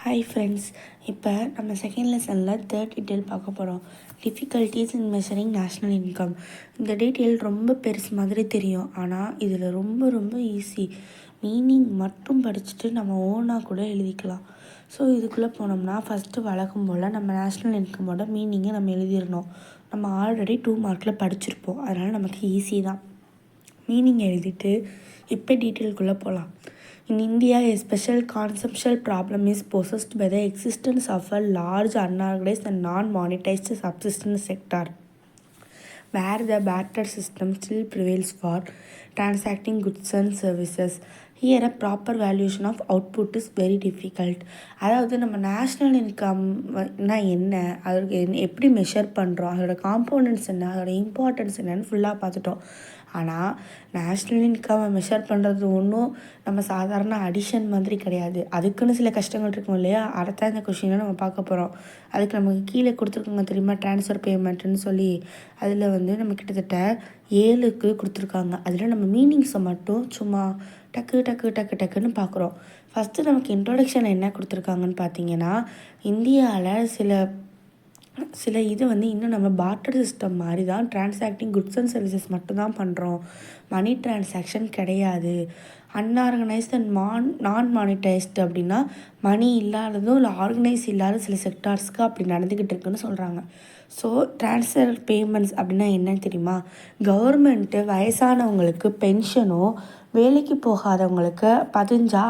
Hi friends, இப்போ நம்ம second லெசனில் தேர்ட் டீட்டெயில் பார்க்க போகிறோம். டிஃபிகல்ட்டிஸ் இன் மெஷரிங் நேஷ்னல் இன்கம். இந்த டீட்டெயில் ரொம்ப பெருசு மாதிரி தெரியும், ஆனால் இதில் ரொம்ப ரொம்ப ஈஸி. மீனிங் மட்டும் படிச்சுட்டு நம்ம ஓனாக கூட எழுதிக்கலாம். ஸோ இதுக்குள்ளே போனோம்னா ஃபஸ்ட்டு வழக்கம் போல் நம்ம நேஷ்னல் இன்கமோட மீனிங்கை நம்ம எழுதிடணும். நம்ம ஆல்ரெடி 2 மார்க்கில் படிச்சிருப்போம், அதனால் நமக்கு ஈஸி தான். மீனிங் எழுதிட்டு இப்போ டீட்டெயிலுக்குள்ளே போகலாம். In India, a special conceptual problem is posed by the existence of a large unorganized and non-monetized subsistence sector, where the barter system still prevails for transacting goods and services. Here, a proper valuation of output is very difficult. அதாவது நம்ம national இன்கம்னா என்ன, அதற்கு எப்படி measure பண்ணுறோம், அதோட components என்ன, அதோட importance என்னன்னு ஃபுல்லாக பார்த்துட்டோம். ஆனால் நேஷ்னல் இன்கம்மை மெஷர் பண்ணுறது ஒன்றும் நம்ம சாதாரண அடிஷன் மாதிரி கிடையாது. அதுக்குன்னு சில கஷ்டங்கள் இருக்கும் இல்லையா, அதைத்தான் இந்த கொஷினை நம்ம பார்க்க போகிறோம். அதுக்கு நமக்கு கீழே கொடுத்துருக்காங்க தெரியுமா, ட்ரான்ஸ்ஃபர் பேமெண்ட்டுன்னு சொல்லி. அதில் நம்ம கிட்டத்தட்ட 7க்கு கொடுத்துருக்காங்க. அதில் நம்ம மீனிங்ஸை மட்டும் சும்மா டக்குன்னு பார்க்குறோம். ஃபஸ்ட்டு நமக்கு இன்ட்ரோடக்ஷனில் என்ன கொடுத்துருக்காங்கன்னு பார்த்தீங்கன்னா, இந்தியாவில் சில இது இன்னும் நம்ம பார்ட்டர் சிஸ்டம் மாதிரி தான், டிரான்சாக்டிங் குட்ஸ் அண்ட் சர்வீசஸ் மட்டும்தான் பண்ணுறோம், மணி டிரான்சாக்ஷன் கிடையாது. அன்ஆர்கனைஸ்ட் அண்ட் நான் மானிட்டைஸ்டு அப்படின்னா மணி இல்லாததும் இல்லை ஆர்கனைஸ் இல்லாத சில செக்டார்ஸ்க்கு அப்படி நடந்துக்கிட்டு இருக்குன்னு சொல்கிறாங்க. ஸோ ட்ரான்ஸ்ஃபர் பேமெண்ட்ஸ் அப்படின்னா என்னன்னு தெரியுமா, கவர்மெண்ட்டு வயசானவங்களுக்கு பென்ஷனோ வேலைக்கு போகாதவங்களுக்கு பதிஞ்சா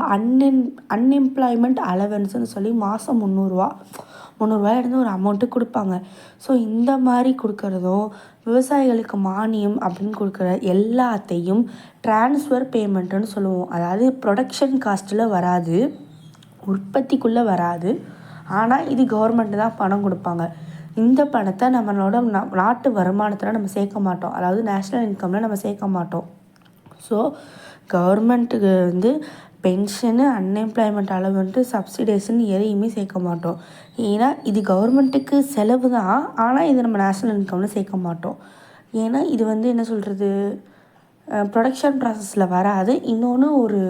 அன்எம்ப்ளாய்மெண்ட் அலவன்ஸ்னு சொல்லி மாதம் 300 ஒரு அமௌண்ட்டு கொடுப்பாங்க. ஸோ இந்த மாதிரி கொடுக்குறதும் விவசாயிகளுக்கு மானியம் அப்படின்னு கொடுக்குற எல்லாத்தையும் ட்ரான்ஸ்ஃபர் பேமெண்ட்டுன்னு சொல்லுவோம். அதாவது ப்ரொடக்ஷன் காஸ்ட்டில் வராது, உற்பத்திக்குள்ளே வராது, ஆனால் இது கவர்மெண்ட்டு தான் பணம் கொடுப்பாங்க. இந்த பணத்தை நம்மளோட நாட்டு வருமானத்தில் நம்ம சேர்க்க மாட்டோம், அதாவது நேஷ்னல் இன்கமில் நம்ம சேர்க்க மாட்டோம். ஸோ கவர்மெண்ட்டுக்கு பென்ஷனு, அன்எம்ப்ளாய்மெண்ட் அலவன்ட்டு, சப்சிடைஸ்ன்னு எதையுமே சேர்க்க மாட்டோம். ஏன்னா இது கவர்மெண்ட்டுக்கு செலவு தான், ஆனால் இது நம்ம நேஷ்னல் இன்கமில் சேர்க்க மாட்டோம். ஏன்னா இது என்ன சொல்கிறது, ப்ரொடக்ஷன் ப்ராசஸில் வராது. இன்னொன்று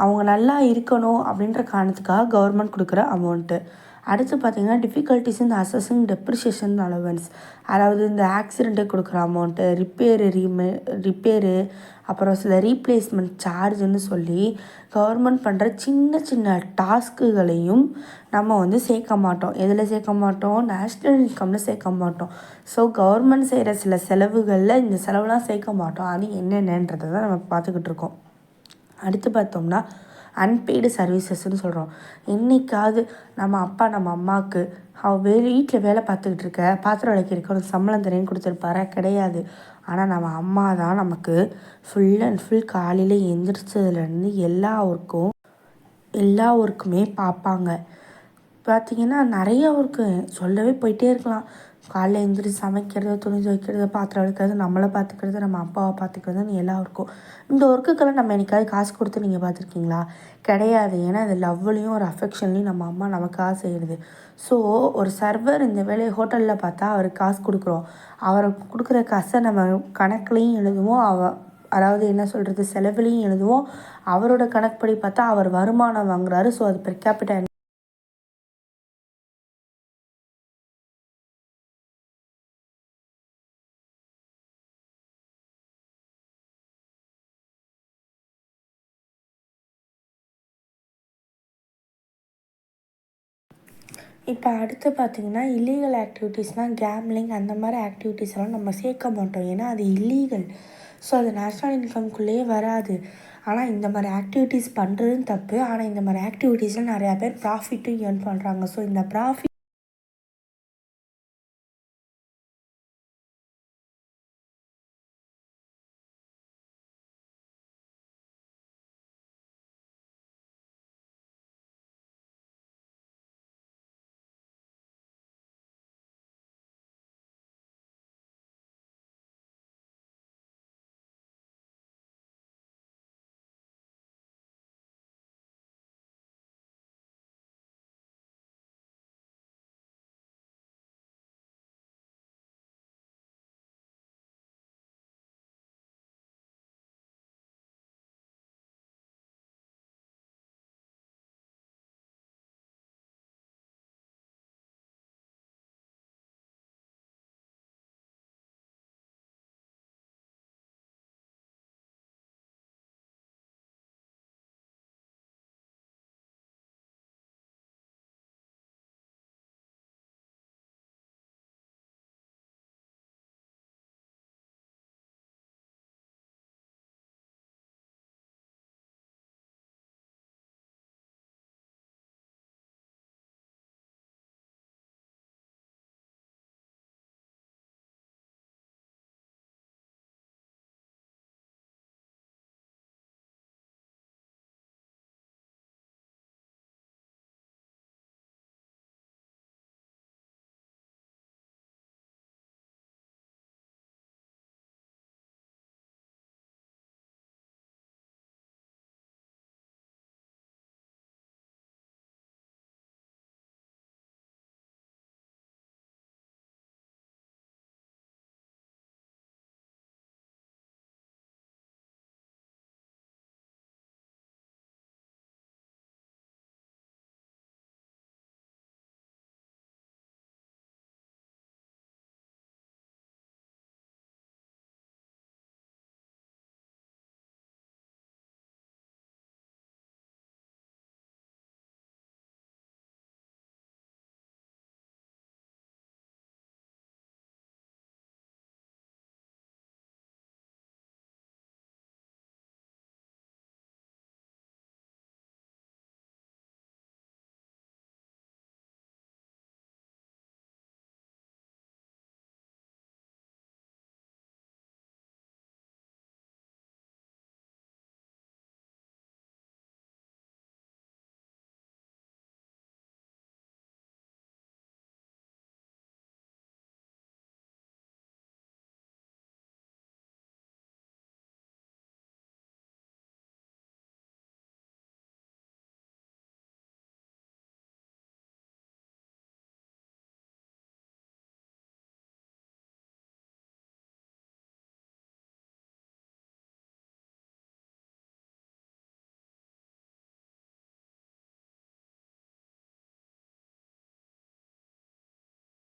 அவங்க நல்லா இருக்கணும் அப்படின்ற காரணத்துக்காக கவர்மெண்ட் கொடுக்குற அமௌண்ட்டு. அடுத்து பார்த்திங்கன்னா டிஃபிகல்ட்டிஸ் இந்த அசஸிங் டெப்ரிஷியேஷன் அலவன்ஸ், அதாவது இந்த ஆக்சிடெண்ட்டுக்கு கொடுக்குற அமௌண்ட்டு, ரிப்பேரு, அப்புறம் சில ரீப்ளேஸ்மெண்ட் சார்ஜுன்னு சொல்லி கவர்மெண்ட் பண்ணுற சின்ன சின்ன டாஸ்க்குகளையும் நம்ம சேர்க்க மாட்டோம். எதில் சேர்க்க மாட்டோம், நேஷ்னல் இன்கமில் சேர்க்க மாட்டோம். ஸோ கவர்மெண்ட் செய்கிற சில செலவுகளில் இந்த செலவுலாம் சேர்க்க மாட்டோம். அது என்னென்னன்றதை தான் நம்ம பார்த்துக்கிட்டு இருக்கோம். அடுத்து பார்த்தோம்னா அன்பெய்டு சர்வீசஸ்ன்னு சொல்கிறோம். என்றைக்காவது நம்ம அப்பா நம்ம அம்மாவுக்கு வீட்டில் வேலை பார்த்துக்கிட்டு இருக்க, பாத்திரம் விளக்கிருக்க, ஒரு சம்பளம் தரேன்னு கொடுத்துருப்பாரா? கிடையாது. ஆனால் நம்ம அம்மா தான் நமக்கு ஃபுல் அண்ட் ஃபுல் காலையில் எந்திரிச்சதுலேருந்து எல்லா ஒர்க்குமே பார்ப்பாங்க. பார்த்திங்கன்னா நிறைய ஒர்க்கு சொல்லவே போயிட்டே இருக்கலாம். காலைல எழுந்திரிச்சு சமைக்கிறது, துணி துவைக்கிறது, பாத்திரம் விளக்கிறது, நம்மளை பார்த்துக்கிறது, நம்ம அப்பாவை பார்த்துக்கிறதுன்னு எல்லாம் இருக்கும். இந்த ஒர்க்குக்கெல்லாம் நம்ம என்னைக்காவது காசு கொடுத்து நீங்கள் பார்த்துருக்கீங்களா? கிடையாது. ஏன்னா அது லவ்லையும் ஒரு அஃபெக்ஷன்லையும் நம்ம அம்மா நமக்காக செய்கிறது. ஸோ ஒரு சர்வர் இந்த வேலையை ஹோட்டலில் பார்த்தா அவருக்கு காசு கொடுக்குறோம், அவரை கொடுக்குற காசை நம்ம கணக்குலையும் எழுதுவோம், அதாவது என்ன சொல்கிறது, செலவுலையும் எழுதுவோம். அவரோட கணக்குப்படி பார்த்தா அவர் வருமானம் வாங்குறாரு. ஸோ அது பெர் கேபிட்டா. இப்போ அடுத்து பார்த்திங்கன்னா இல்லீகல் ஆக்டிவிட்டீஸ்னால் கேம்லிங், அந்த மாதிரி ஆக்டிவிட்டீஸ்லாம் நம்ம சேர்க்க மாட்டோம். ஏன்னா அது இல்லீகல். ஸோ அது நேஷ்னல் இன்கம்குள்ளேயே வராது. ஆனால் இந்த மாதிரி ஆக்டிவிட்டீஸ் பண்ணுறதுன்னு தப்பு. ஆனால் இந்த மாதிரி ஆக்டிவிட்டீஸில் நிறையா பேர் ப்ராஃபிட்டும் ஏர்ன் பண்ணுறாங்க. ஸோ இந்த ப்ராஃபிட்